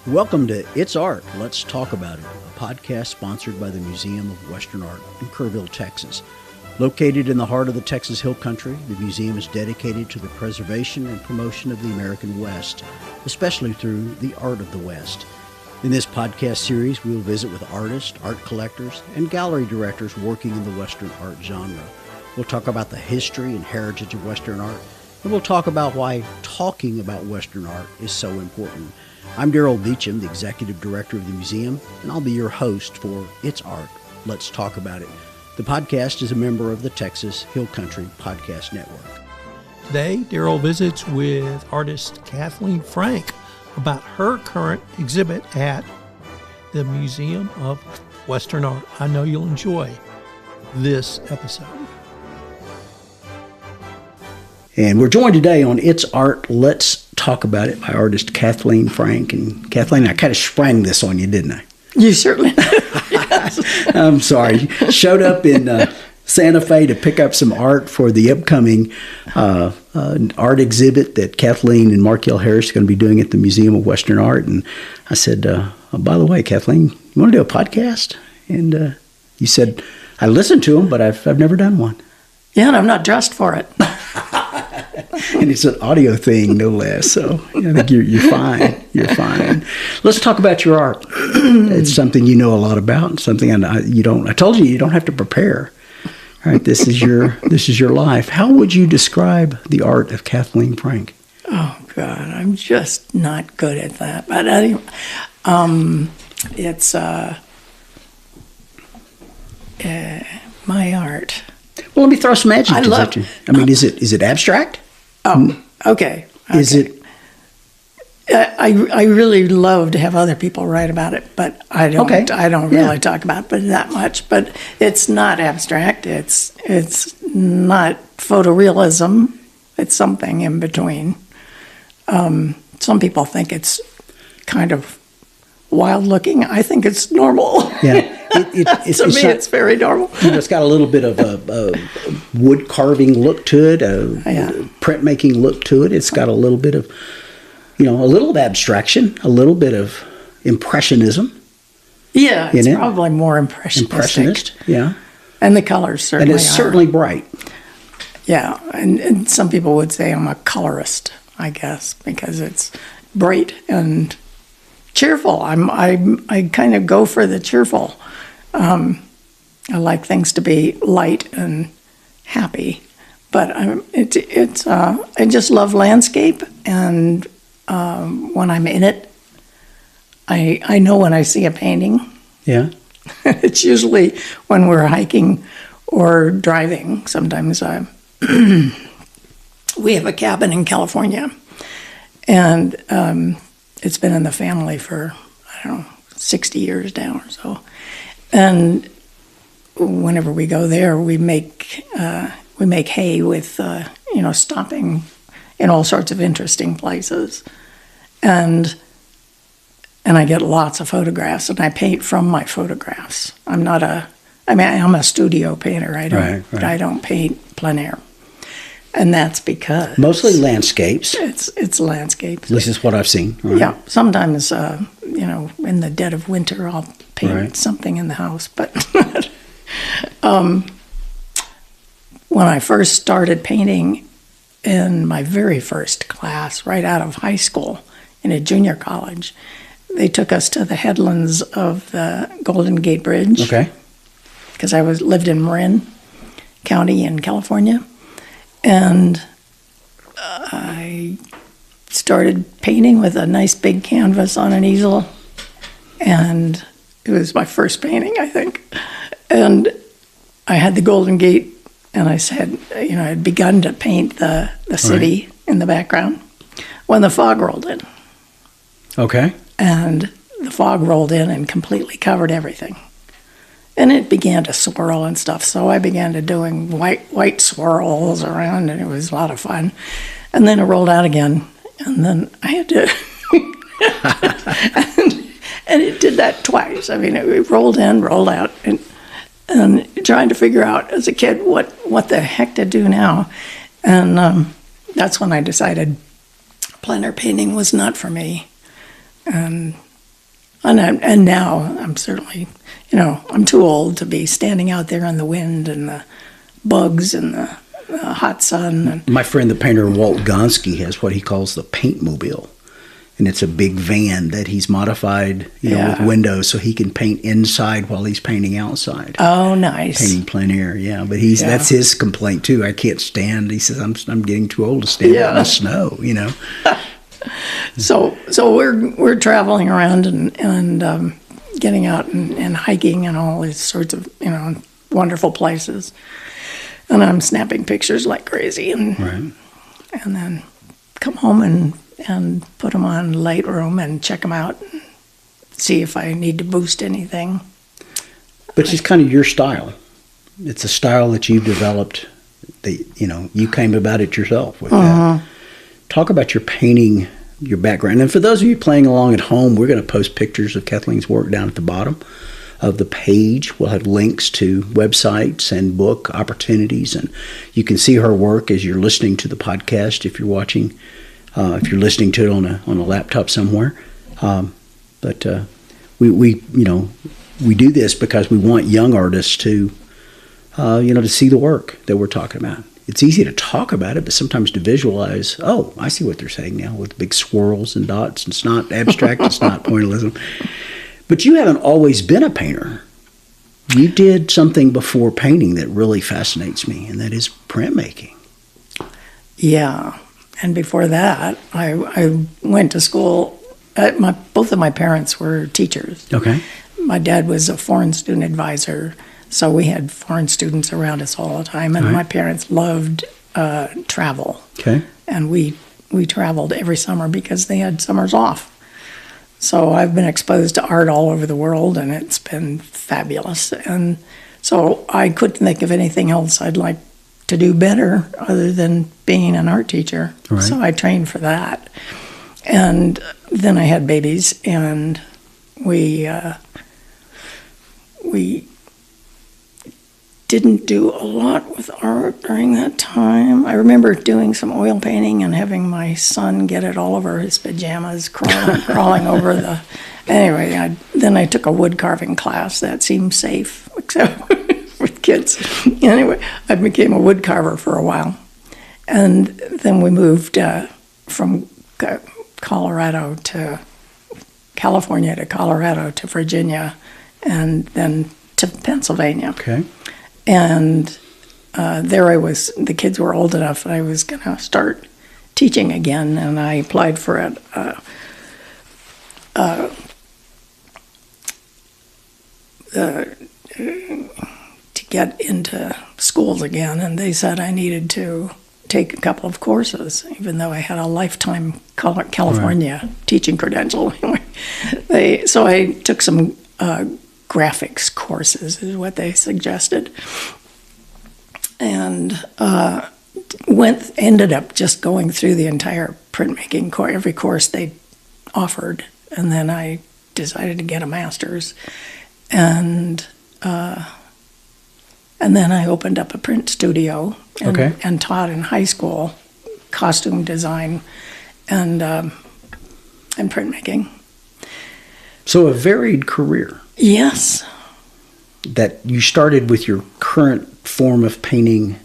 Welcome to It's Art, Let's Talk About It, a podcast sponsored by the Museum of Western Art in Kerrville, Texas. Located in the heart of the Texas Hill Country, the museum is dedicated to the preservation and promotion of the American West, especially through the art of the West. In this podcast series, we will visit with artists, art collectors, and gallery directors working in the Western art genre. We'll talk about the history and heritage of Western art, and we'll talk about why talking about Western art is so important. I'm Darrell Beauchamp, the Executive Director of the museum, and I'll be your host for It's Art, Let's Talk About It. The podcast is a member of the Texas Hill Country Podcast Network. Today, Darrell visits with artist Kathleen Frank about her current exhibit at the Museum of Western Art. I know you'll enjoy this episode. And we're joined today on It's Art, Let's Talk About It by artist Kathleen Frank. And Kathleen, I kind of sprang this on you, didn't I? You certainly did. Yes. I'm sorry. Showed up in Santa Fe to pick up some art for the upcoming art exhibit that Kathleen and Markel Harris are going to be doing at the Museum of Western Art. And I said, by the way, Kathleen, you want to do a podcast? And you said, I listened to them, but I've never done one. Yeah, and I'm not dressed for it. And it's an audio thing, no less. So I think you're fine. You're fine. Let's talk about your art. It's something you know a lot about, and something you don't. I told you don't have to prepare. All right, this is your life. How would you describe the art of Kathleen Frank? Oh God, I'm just not good at that. But it's my art. Well, let me throw some adjectives at you. I mean, is it abstract? Oh, okay. Is it? I really love to have other people write about it, but I don't. Okay. I don't really talk about it that much. But it's not abstract. It's not photorealism. It's something in between. Some people think it's kind of wild looking. I think it's normal. Yeah. It's very normal. It's got a little bit of a wood carving look to it, a printmaking look to it. It's got a little bit of, a little of abstraction, a little bit of impressionism. Yeah, it's probably more impressionist. Yeah. And the colors certainly are. And it's certainly bright. Yeah, and some people would say I'm a colorist, I guess, because it's bright and cheerful. I kind of go for the cheerful. I like things to be light and happy, but I just love landscape, and when I'm in it, I know when I see a painting. Yeah, it's usually when we're hiking or driving. Sometimes we have a cabin in California, and it's been in the family for, 60 years now or so. And whenever we go there, we make hay with, stopping in all sorts of interesting places. And I get lots of photographs, and I paint from my photographs. I'm a studio painter. I don't paint plein air. And that's because mostly landscapes. It's landscapes. This is what I've seen. Right. Yeah. Sometimes, in the dead of winter, I'll paint something in the house. But when I first started painting in my very first class, right out of high school, in a junior college, they took us to the headlands of the Golden Gate Bridge. Okay. Because I lived in Marin County in California. And I started painting with a nice big canvas on an easel. And it was my first painting, I think. And I had the Golden Gate, and I said, I had begun to paint the city in the background when the fog rolled in. Okay. And the fog rolled in and completely covered everything. And it began to swirl and stuff, so I began to doing white swirls around, and it was a lot of fun. And then it rolled out again, and then I had to... and it did that twice. I mean, it rolled in, rolled out, and trying to figure out as a kid what the heck to do now. And that's when I decided plein air painting was not for me. And now I'm certainly, I'm too old to be standing out there in the wind and the bugs and the hot sun. And My friend, the painter Walt Gonski, has what he calls the paintmobile. And it's a big van that he's modified, with windows so he can paint inside while he's painting outside. Oh, nice. Painting plein air, yeah. But that's his complaint too. I can't stand. He says I'm getting too old to stand out in the snow. So we're traveling around and getting out and hiking and all these sorts of wonderful places. And I'm snapping pictures like crazy, and then come home and put them on Lightroom and check them out, and see if I need to boost anything. But it's kind of your style. It's a style that you've developed. You came about it yourself with that. Talk about your painting, your background. And for those of you playing along at home, we're going to post pictures of Kathleen's work down at the bottom of the page. We'll have links to websites and book opportunities, and you can see her work as you're listening to the podcast. If you're watching, if you're listening to it on a laptop somewhere, but we do this because we want young artists to see the work that we're talking about. It's easy to talk about it, but sometimes to visualize, oh, I see what they're saying now with big swirls and dots. It's not abstract, it's not pointillism. But you haven't always been a painter. You did something before painting that really fascinates me, and that is printmaking. Yeah, and before that, I went to school. Both of my parents were teachers. Okay. My dad was a foreign student advisor, so we had foreign students around us all the time, and my parents loved travel. Okay. And we traveled every summer because they had summers off. So I've been exposed to art all over the world, and it's been fabulous. And so I couldn't think of anything else I'd like to do better other than being an art teacher. Right. So I trained for that. And then I had babies, and we didn't do a lot with art during that time. I remember doing some oil painting and having my son get it all over his pajamas, crawling over the... Anyway, then I took a wood carving class. That seemed safe, except with kids. Anyway, I became a wood carver for a while. And then we moved from Colorado to California to Colorado to Virginia, and then to Pennsylvania. Okay. And there I was, the kids were old enough that I was going to start teaching again, and I applied for it to get into schools again, and they said I needed to take a couple of courses, even though I had a lifetime California teaching credential. So I took some graphics courses is what they suggested, and ended up just going through the entire printmaking course, every course they offered, and then I decided to get a master's, and then I opened up a print studio and taught in high school costume design and printmaking. So a varied career. Yes. That you started with your current form of painting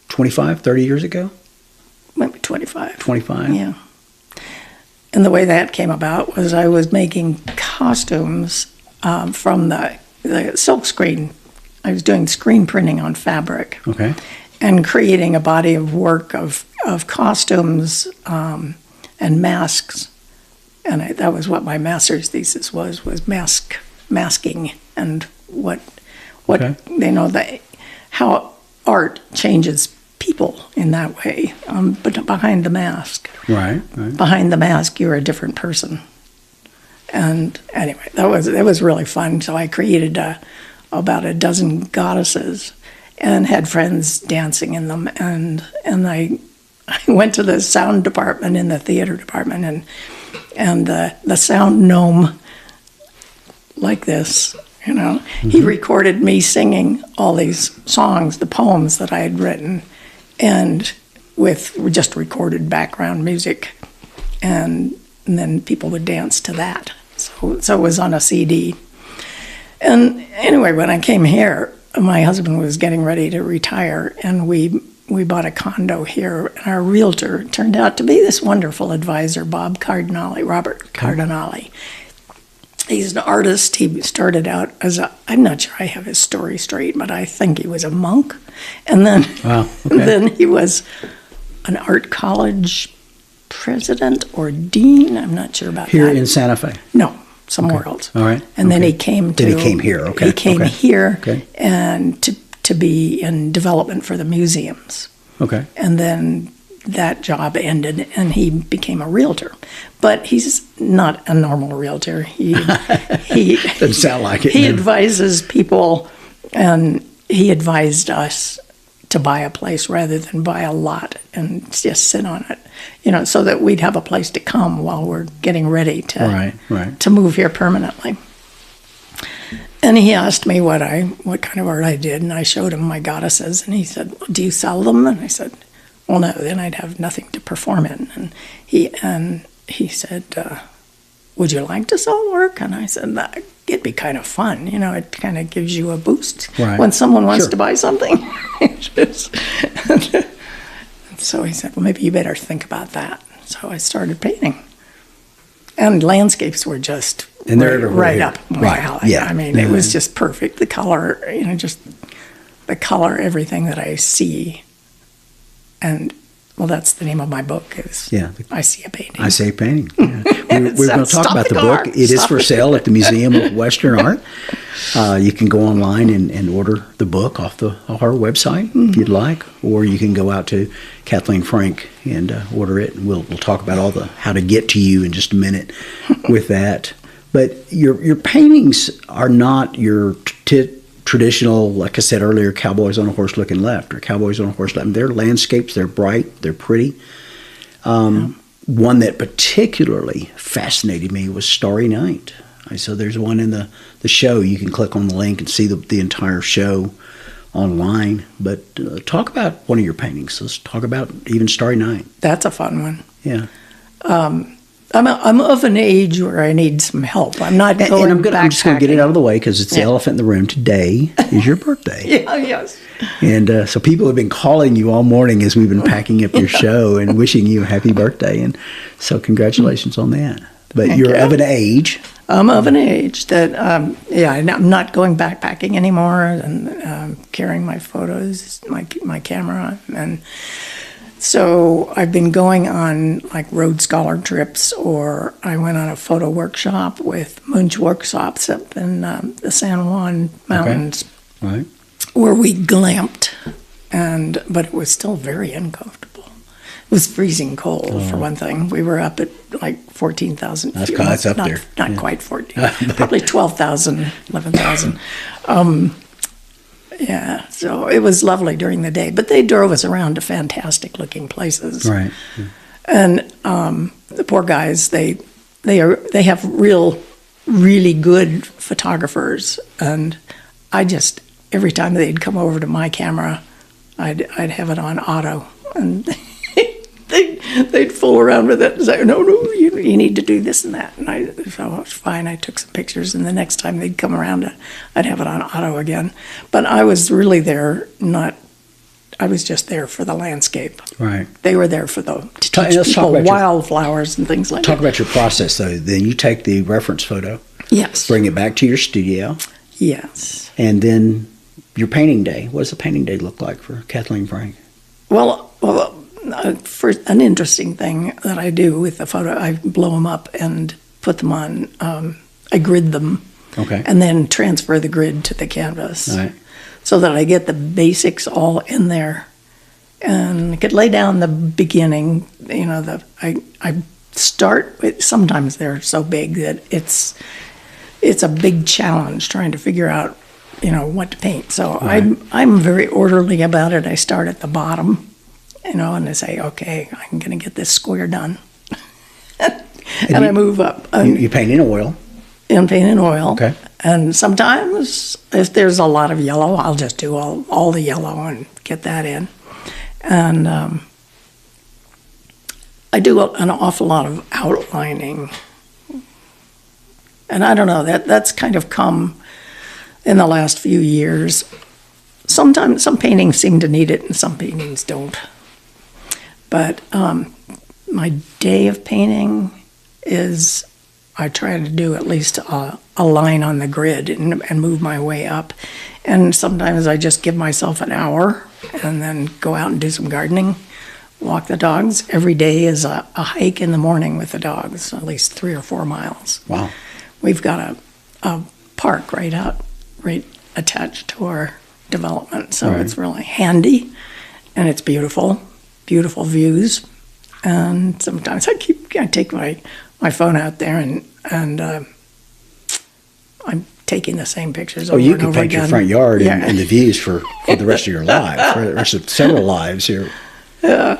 25, 30 years ago? Maybe 25. 25? Yeah. And the way that came about was I was making costumes from the silk screen. I was doing screen printing on fabric. Okay. And creating a body of work of costumes and masks. And that was what my master's thesis was masking and what how art changes people in that way. But behind the mask, right. Behind the mask, you're a different person. And anyway, that was really fun. So I created about a dozen goddesses and had friends dancing in them. And I went to the sound department in the theater department, and the sound gnome, like this, he recorded me singing all these songs, the poems that I had written, and with just recorded background music. And and then people would dance to that. So it was on a CD. And anyway, when I came here, my husband was getting ready to retire, and we bought a condo here. And our realtor turned out to be this wonderful advisor, Robert Cardinale. He's an artist. He started out as I'm not sure I have his story straight, but I think he was a monk. And then, then he was an art college president or dean. I'm not sure about Here that. in Santa Fe? No, somewhere else. All right. And then he came to... Then he came here, okay. He came here Okay. and to be in development for the museums. Okay. And then that job ended, and he became a realtor. But he's not a normal realtor. He Doesn't sound like it. He advises people, and he advised us to buy a place rather than buy a lot and just sit on it, so that we'd have a place to come while we're getting ready to move here permanently. And he asked me what kind of art I did, and I showed him my goddesses, and he said, well, "Do you sell them?" And I said, "Well, no, then I'd have nothing to perform in." And he said, "Would you like to sell work?" And I said, "It'd be kind of fun, it kind of gives you a boost when someone wants to buy something." So he said, "Well, maybe you better think about that." So I started painting. And landscapes were just right up my alley. Yeah. I mean, it was just perfect. The color, just the color, everything that I see. And, well, that's the name of my book is I See a Painting. I See a Painting. Yeah. We're going to talk about the book. It is for sale at the Museum of Western Art. You can go online and order the book off our website if you'd like, or you can go out to Kathleen Frank and order it. And we'll talk about how to get to you in just a minute with that. But your paintings are not your traditional, like I said earlier, cowboys on a horse looking left or cowboys on a horse left. They're landscapes. They're bright. They're pretty. One that particularly fascinated me was Starry Night. So there's one in the show. You can click on the link and see the entire show online. But talk about one of your paintings. Let's talk about even Starry Night. That's a fun one. Yeah. I'm of an age where I need some help. I'm not going I'm just going to get it out of the way because it's the elephant in the room. Today is your birthday. Yes. And so people have been calling you all morning as we've been packing up your show and wishing you a happy birthday. And so congratulations on that. But you're of an age. I'm of an age that, I'm not going backpacking anymore and carrying my photos, my camera. And so I've been going on like Road Scholar trips, or I went on a photo workshop with Munch Workshops up in the San Juan Mountains, where we glamped, but it was still very uncomfortable. It was freezing cold, for one thing. We were up at like 14,000 feet. That's up there. Not quite 14, probably 12,000, 11,000. Yeah, so it was lovely during the day. But they drove us around to fantastic-looking places. Right. And the poor guys, they have really good photographers. And every time they'd come over to my camera, I'd have it on auto. And they'd fool around with it and say, no, you need to do this and that. And so it was fine. I took some pictures, and the next time they'd come around, I'd have it on auto again. But I was really there, I was just there for the landscape. Right. They were there to teach people wildflowers and things like that. Talk about your process, though. Then you take the reference photo. Yes. Bring it back to your studio. Yes. And then your painting day. What does a painting day look like for Kathleen Frank? Well, for an interesting thing that I do with the photo, I blow them up and put them on. I grid them, and then transfer the grid to the canvas, so that I get the basics all in there, and I could lay down the beginning. I start with. Sometimes they're so big that it's a big challenge trying to figure out, what to paint. So I'm very orderly about it. I start at the bottom. And I say, okay, I'm going to get this square done. and I move up. You paint in oil? And paint in oil. Okay. And sometimes, if there's a lot of yellow, I'll just do all the yellow and get that in. And I do an awful lot of outlining. And I don't know, that's kind of come in the last few years. Sometimes some paintings seem to need it and some paintings don't. But my day of painting is, I try to do at least a line on the grid and move my way up. And sometimes I just give myself an hour and then go out and do some gardening, walk the dogs. Every day is a hike in the morning with the dogs, at least 3 or 4 miles. Wow. We've got a park right attached to our development, so it's really handy, and it's beautiful views. And sometimes I take my phone out there and I'm taking the same pictures over and over again. Oh, you can paint your front yard and the views for the rest of your life, for the rest of several lives here. Yeah.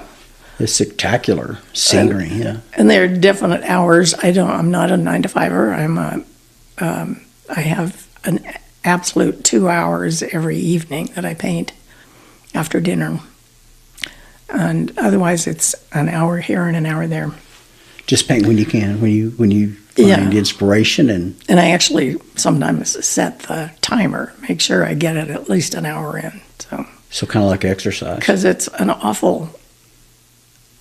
It's spectacular scenery, And there are definite hours. I'm not a 9-to-5-er. I have an absolute 2 hours every evening that I paint after dinner. And otherwise it's an hour here and an hour there. Just paint when you can, when you find inspiration. And I actually sometimes set the timer, make sure I get it at least an hour in. So kind of like exercise. Because it's an awful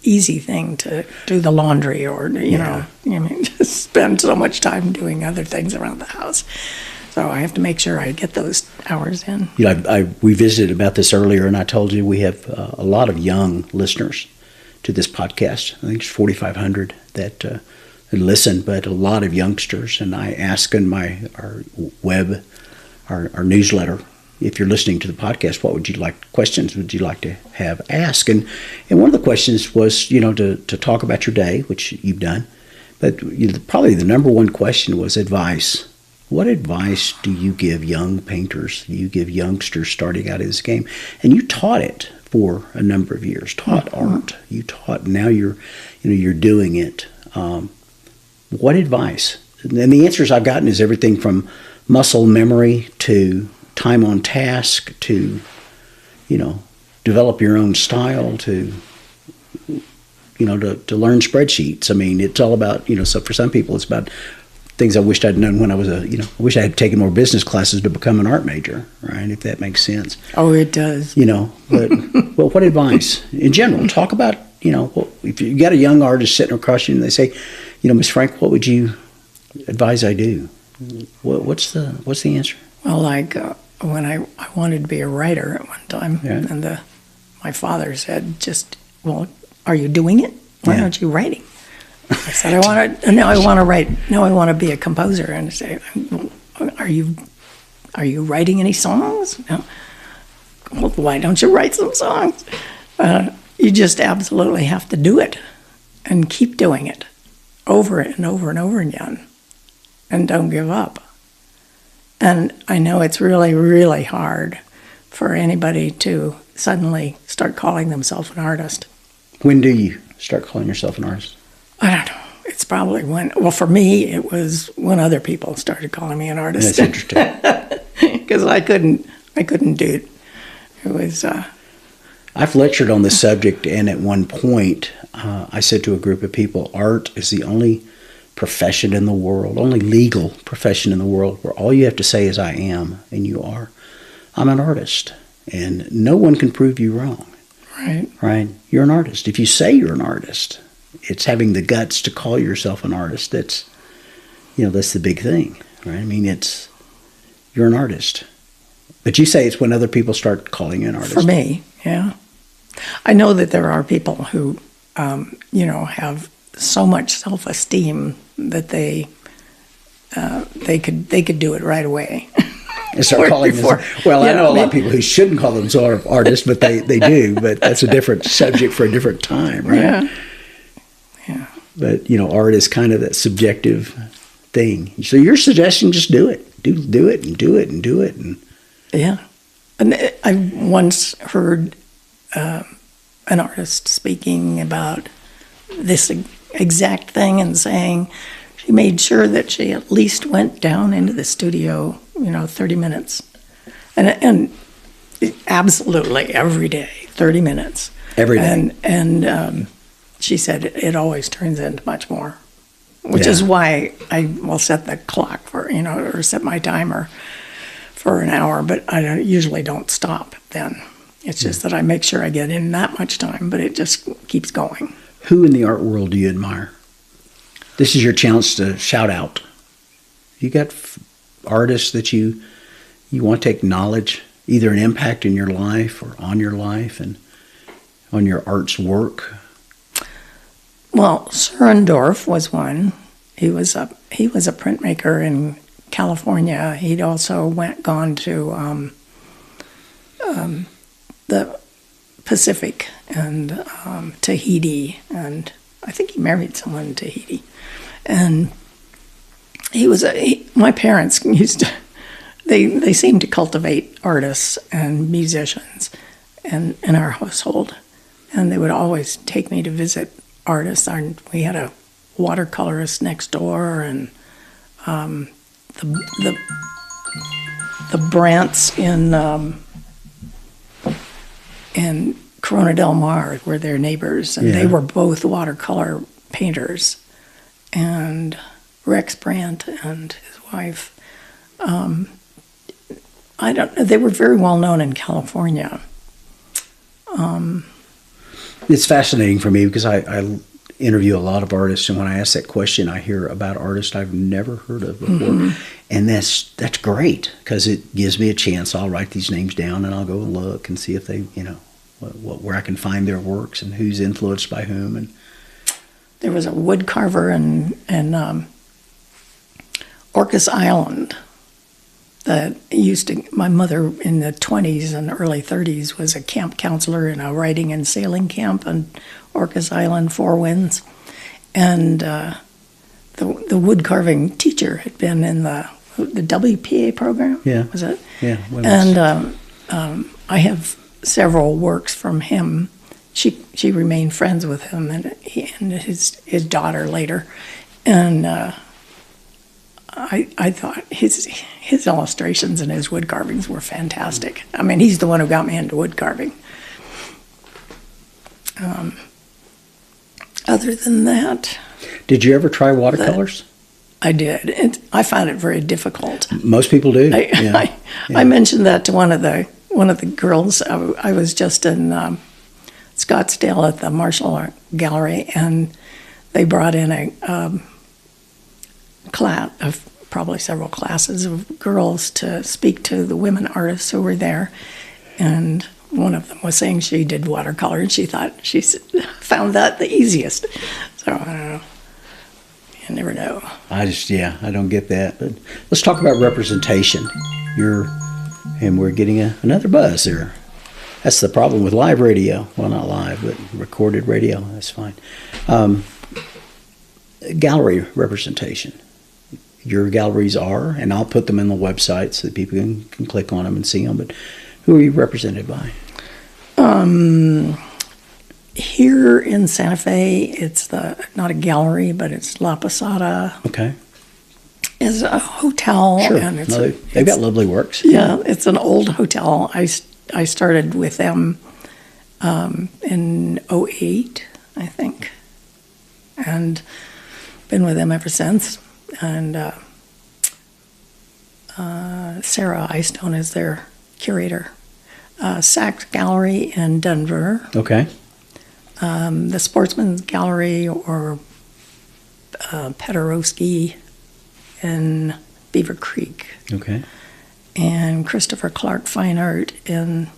easy thing to do the laundry or, just spend so much time doing other things around the house. So I have to make sure I get those hours in. We visited about this earlier, and I told you we have a lot of young listeners to this podcast. I think it's 4,500 that listen, but a lot of youngsters. And I ask in our newsletter, if you're listening to the podcast, what questions would you like to have asked? And one of the questions was, to talk about your day, which you've done. But probably the number one question was advice. What advice do you give young painters? You give youngsters starting out in this game? And you taught it for a number of years. Taught art. You taught. Now you're doing it. What advice? And the answers I've gotten is everything from muscle memory to time on task to, develop your own style to learn spreadsheets. I mean, it's all about, so for some people it's about things I wished I'd known when I was I wish I had taken more business classes to become an art major, right? If that makes sense. Oh, it does. But well, what advice in general? Talk about, if you got a young artist sitting across you and they say, Miss Frank, what would you advise I do? What's the answer? Well, like when I wanted to be a writer at one time, and my father said, are you doing it? Why aren't you writing? I said, I want to write. Now I want to be a composer. And I say, are you writing any songs? No. Well, why don't you write some songs? You just absolutely have to do it and keep doing it over and over and over again. And don't give up. And I know it's really, really hard for anybody to suddenly start calling themselves an artist. When do you start calling yourself an artist? I don't know. It's probably for me, it was when other people started calling me an artist. That's interesting. Because I couldn't do it. It was... I've lectured on this subject, and at one point, I said to a group of people, art is the only profession in the world, only legal profession in the world, where all you have to say is I am, and you are. I'm an artist, and no one can prove you wrong. Right? You're an artist. If you say you're an artist, it's having the guts to call yourself an artist. That's the big thing, right? I mean, you're an artist. But you say it's when other people start calling you an artist. For me, yeah. I know that there are people who, have so much self-esteem that they could do it right away. And start calling themselves. Well, I know a lot of people who shouldn't call themselves artists, but they do. But that's a different subject for a different time, right? Yeah. But art is kind of that subjective thing. So your suggestion, just do it. Do it and do it and do it. And yeah. And I once heard an artist speaking about this exact thing and saying she made sure that she at least went down into the studio, 30 minutes. And absolutely every day, 30 minutes. Every day. And she said it always turns into much more, which is why I will set the clock for, or set my timer for an hour, but I usually don't stop then. It's just that I make sure I get in that much time, but it just keeps going. Who in the art world do you admire? This is your chance to shout out. You got artists that you want to acknowledge, either an impact in your life or on your life and on your art's work? Well, Surendorf was one. He was a printmaker in California. He'd also gone to the Pacific and Tahiti, and I think he married someone in Tahiti. And my parents used to, they seemed to cultivate artists and musicians in our household, and they would always take me to visit artists. We had a watercolorist next door, and the Brants in Corona del Mar were their neighbors, and they were both watercolor painters. And Rex Brandt and his wife, they were very well known in California. It's fascinating for me because I interview a lot of artists, and when I ask that question, I hear about artists I've never heard of before, and that's great because it gives me a chance. I'll write these names down and I'll go and look and see if they, where I can find their works and who's influenced by whom. And there was a wood carver in Orcas Island that my mother in the 20s and early 30s was a camp counselor in a riding and sailing camp on Orcas Island, Four Winds. And the wood carving teacher had been in the WPA program. Yeah. Was it? Yeah. And I have several works from him. She remained friends with him and his daughter later. And I thought his illustrations and his wood carvings were fantastic. I mean, he's the one who got me into wood carving. Other than that, did you ever try watercolors? I did. I found it very difficult. Most people do. I mentioned that to one of the girls. I was just in Scottsdale at the Marshall Gallery, and they brought in a class of probably several classes of girls to speak to the women artists who were there, and one of them was saying she did watercolor, and she thought she found that the easiest. So I don't know. You never know. I don't get that. But let's talk about representation. And we're getting another buzz there. That's the problem with live radio. Well, not live, but recorded radio. That's fine. Gallery representation. Your galleries are, and I'll put them in the website so that people can click on them and see them. But who are you represented by? Here in Santa Fe, it's not a gallery, but it's La Posada. Okay. It's a hotel. Sure. And they've got lovely works. Yeah, it's an old hotel. I started with them in 2008, I think, and been with them ever since. And Sarah Eystone is their curator. Saks Gallery in Denver. Okay. The Sportsman's Gallery or Pederowski in Beaver Creek. Okay. And Christopher Clark Fine Art in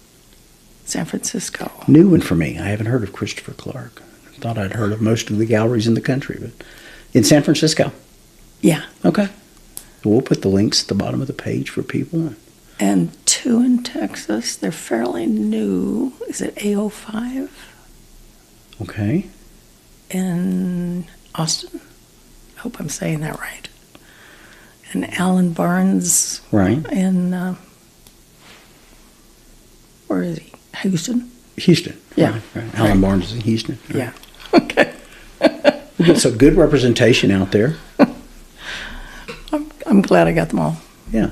San Francisco. New one for me. I haven't heard of Christopher Clark. I thought I'd heard of most of the galleries in the country, but in San Francisco. Yeah. Okay. We'll put the links at the bottom of the page for people. And two in Texas. They're fairly new. Is it A05? Okay. In Austin. I hope I'm saying that right. And Alan Barnes. Right. In, where is he? Houston? Houston. Yeah. Right. Alan Barnes is in Houston. Right. Yeah. Okay. We get some good representation out there. I'm glad I got them all. Yeah.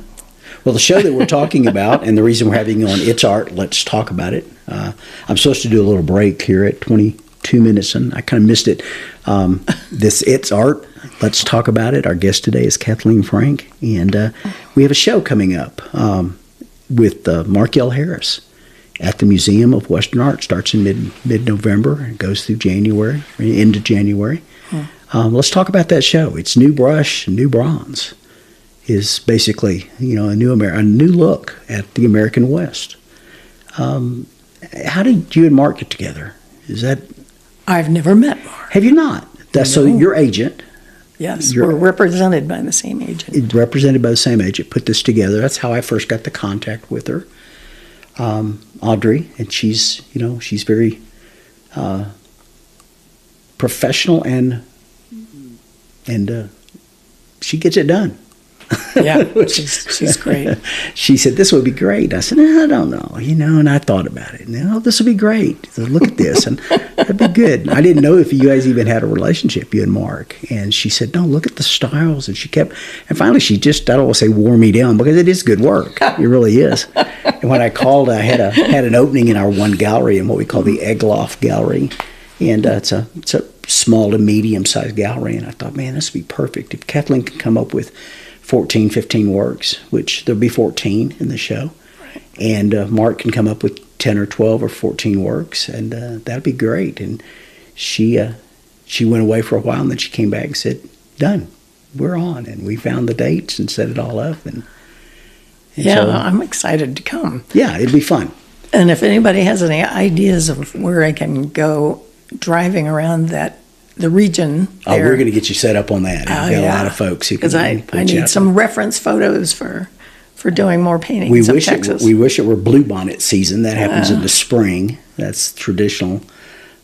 Well, the show that we're talking about, and the reason we're having you on It's Art, Let's Talk About It. I'm supposed to do a little break here at 20 2 minutes, and I kind of missed it. It's art. Let's talk about it. Our guest today is Kathleen Frank, and we have a show coming up with Mark L. Harris at the Museum of Western Art. Starts in mid-November and goes through January, into January. Let's talk about that show. It's New Brush, New Bronze. Is basically, a new look at the American West. How did you and Mark get together? I've never met Mark. Have you not? So your agent. Yes, we're represented by the same agent. Represented by the same agent put this together. That's how I first got the contact with her, Audrey, and she's very professional and she gets it done. Yeah, she's great. She said, this would be great. I said, I don't know, and I thought about it. This would be great. So look at this, and that'd be good. I didn't know if you guys even had a relationship, you and Mark. And she said, no, look at the styles. And and finally she just, I don't want to say wore me down, because it is good work. It really is. And when I called, I had an opening in our one gallery in what we call the Egloff Gallery. And it's a small to medium-sized gallery. And I thought, man, this would be perfect. If Kathleen can come up with 14, 15 works, which there'll be 14 in the show. Right. And Mark can come up with 10 or 12 or 14 works, and that'd be great. And she went away for a while, and then she came back and said, done, we're on. And we found the dates and set it all up. And so, I'm excited to come. Yeah, it'd be fun. And if anybody has any ideas of where I can go driving around the region there. We're going to get you set up on that. We've got a lot of folks who can. Because I need some reference photos for doing more paintings of Texas. We wish it were bluebonnet season. That happens in the spring. That's traditional.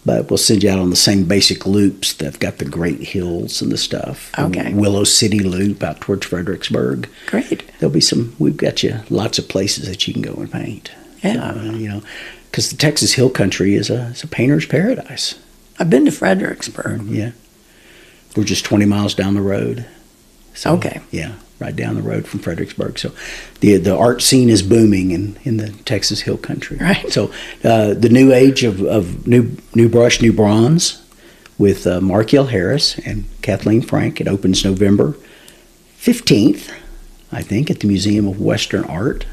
But we'll send you out on the same basic loops that've got the Great Hills and the stuff. Okay. Willow City Loop out towards Fredericksburg. Great. There'll be we've got you lots of places that you can go and paint. Yeah. Because the Texas Hill Country is a painter's paradise. I've been to Fredericksburg. Yeah. We're just 20 miles down the road. So, okay. Yeah, right down the road from Fredericksburg. So the art scene is booming in the Texas Hill Country. Right. So the new age of new brush, new bronze with Mark L. Harris and Kathleen Frank. It opens November 15th, I think, at the Museum of Western Art.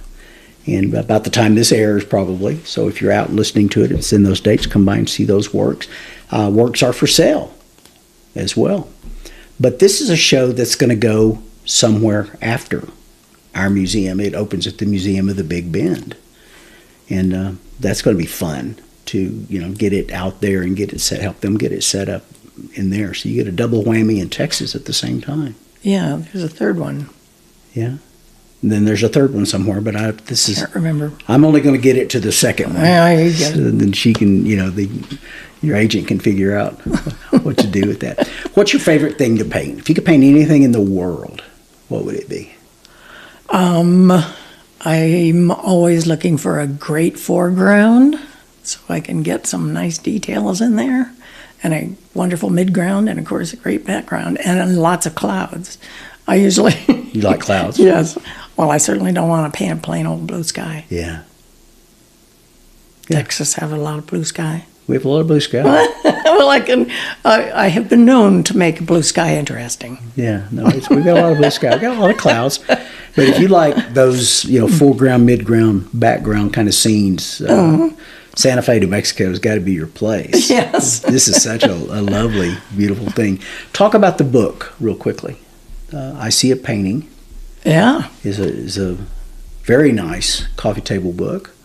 And about the time this airs, probably. So if you're out listening to it, it's in those dates. Come by and see those works. Works are for sale as well. But this is a show that's going to go somewhere after our museum. It opens at the Museum of the Big Bend. And that's going to be fun to, get it out there and help them get it set up in there. So you get a double whammy in Texas at the same time. Yeah, there's a third one. Yeah. And then there's a third one somewhere, but I can't remember. I'm only going to get it to the second one. Yeah, you get it. So then she can, your agent can figure out what to do with that. What's your favorite thing to paint? If you could paint anything in the world, what would it be? I'm always looking for a great foreground so I can get some nice details in there, and a wonderful midground, and of course a great background, and lots of clouds. I usually... You like clouds? Yes. Well, I certainly don't want to paint a plain old blue sky. Yeah. Texas have a lot of blue sky. We have a lot of blue sky. Well, I have been known to make blue sky interesting. Yeah, no, we've got a lot of blue sky. We've got a lot of clouds. But if you like those, foreground, midground, background kind of scenes, Santa Fe, New Mexico has got to be your place. Yes. This is such a lovely, beautiful thing. Talk about the book real quickly. I See a Painting. Yeah. Is a very nice coffee table book.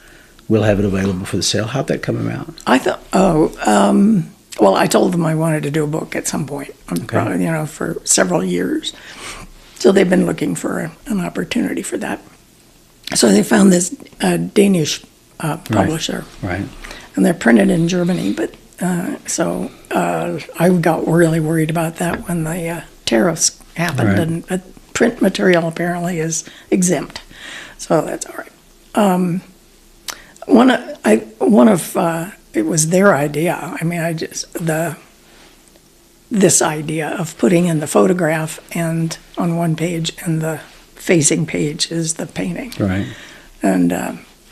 We'll have it available for the sale. How'd that come about? I thought, well, I told them I wanted to do a book at some point, probably, for several years. So they've been looking for an opportunity for that. So they found this Danish publisher. Right. And they're printed in Germany, but I got really worried about that when the tariffs happened, Right. and print material apparently is exempt, so that's all right. It was their idea. I mean, this idea of putting in the photograph and on one page, and the facing page is the painting. Right. And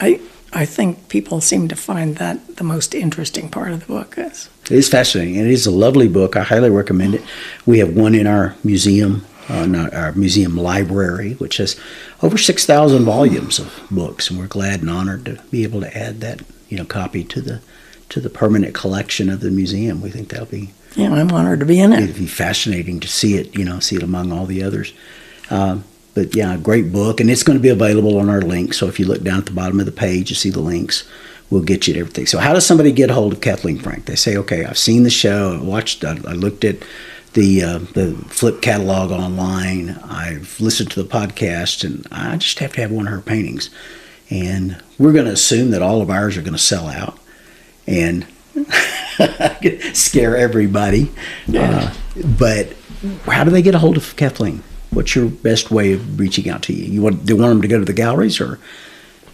I think people seem to find that the most interesting part of the book is. It is fascinating, and it is a lovely book. I highly recommend it. We have one in our museum, our museum library, which has over 6,000 volumes of books, and we're glad and honored to be able to add that copy to the permanent collection of the museum. We think that'll be I'm honored to be in it. It'd be fascinating to see it, see it among all the others. But yeah, a great book, and it's going to be available on our link. So if you look down at the bottom of the page, you see the links. We'll get you to everything. So how does somebody get a hold of Kathleen Frank? They say, okay, I've seen the show, I looked at the flip catalog online, I've listened to the podcast, and I just have to have one of her paintings. And we're going to assume that all of ours are going to sell out and scare everybody. Yeah. But how do they get a hold of Kathleen? What's your best way of reaching out to you? Do you want them to go to the galleries or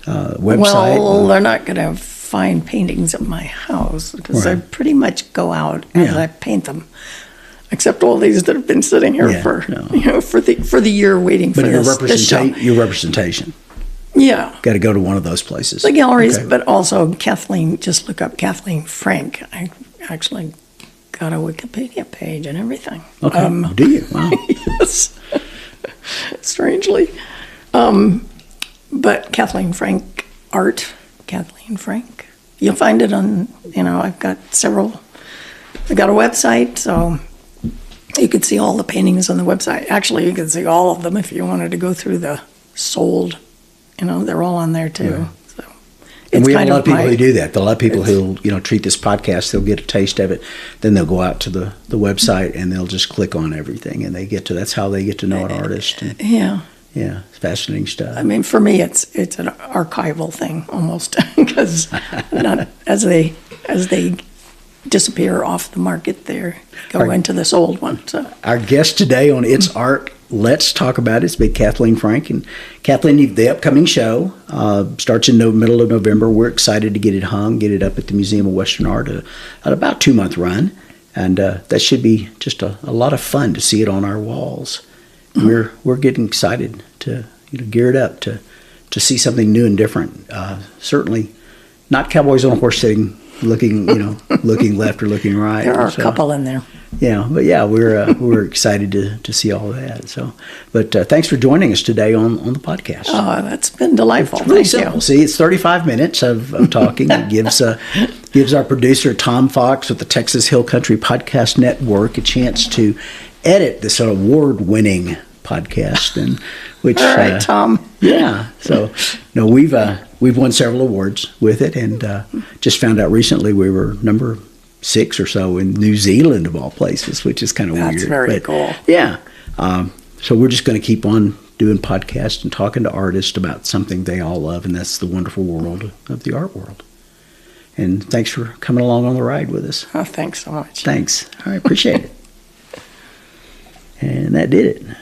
website? Well, they're not going to find paintings at my house because I pretty much go out as I paint them. Except all these that have been sitting here for the year waiting for this show. Your representation. Yeah. Got to go to one of those places. The galleries, but also Kathleen, just look up Kathleen Frank. I actually got a Wikipedia page and everything. Okay. Do you? Wow. Yes. Strangely. But Kathleen Frank art, Kathleen Frank. You'll find it on, I've got a website, so you could see all the paintings on the website. Actually, you could see all of them if you wanted to go through the sold. They're all on there too. Yeah. So and we have a lot of people who do that. A lot of people who'll treat this podcast, they'll get a taste of it, then they'll go out to the website and they'll just click on everything, and that's how they get to know an artist. And, yeah, it's fascinating stuff. I mean, for me, it's an archival thing almost because not as they disappear off the market, they go into this old one. So our guest today on It's Art, Let's Talk About It's been Kathleen Frank. And Kathleen, the upcoming show starts in the middle of November. We're excited to get it hung, get it up at the Museum of Western Art at about 2-month run. And that should be just a lot of fun to see it on our walls. We're getting excited to gear it up to see something new and different. Certainly not cowboys on a horse sitting, looking left or looking right. There are a couple in there. Yeah, but we're excited to see all of that. So, but thanks for joining us today on the podcast. Oh, that's been delightful. It's really Thank simple. you. See, it's 35 minutes of talking. It gives our producer Tom Fox with the Texas Hill Country Podcast Network a chance to edit this award-winning podcast, and which all right, Tom. Yeah. So, no, we've won several awards with it, and just found out recently we were number 6 or so in New Zealand of all places, which is kind of weird. That's very cool. Yeah. So we're just going to keep on doing podcasts and talking to artists about something they all love, and that's the wonderful world of the art world. And thanks for coming along on the ride with us. Oh, thanks so much. Thanks. I appreciate it. And that did it.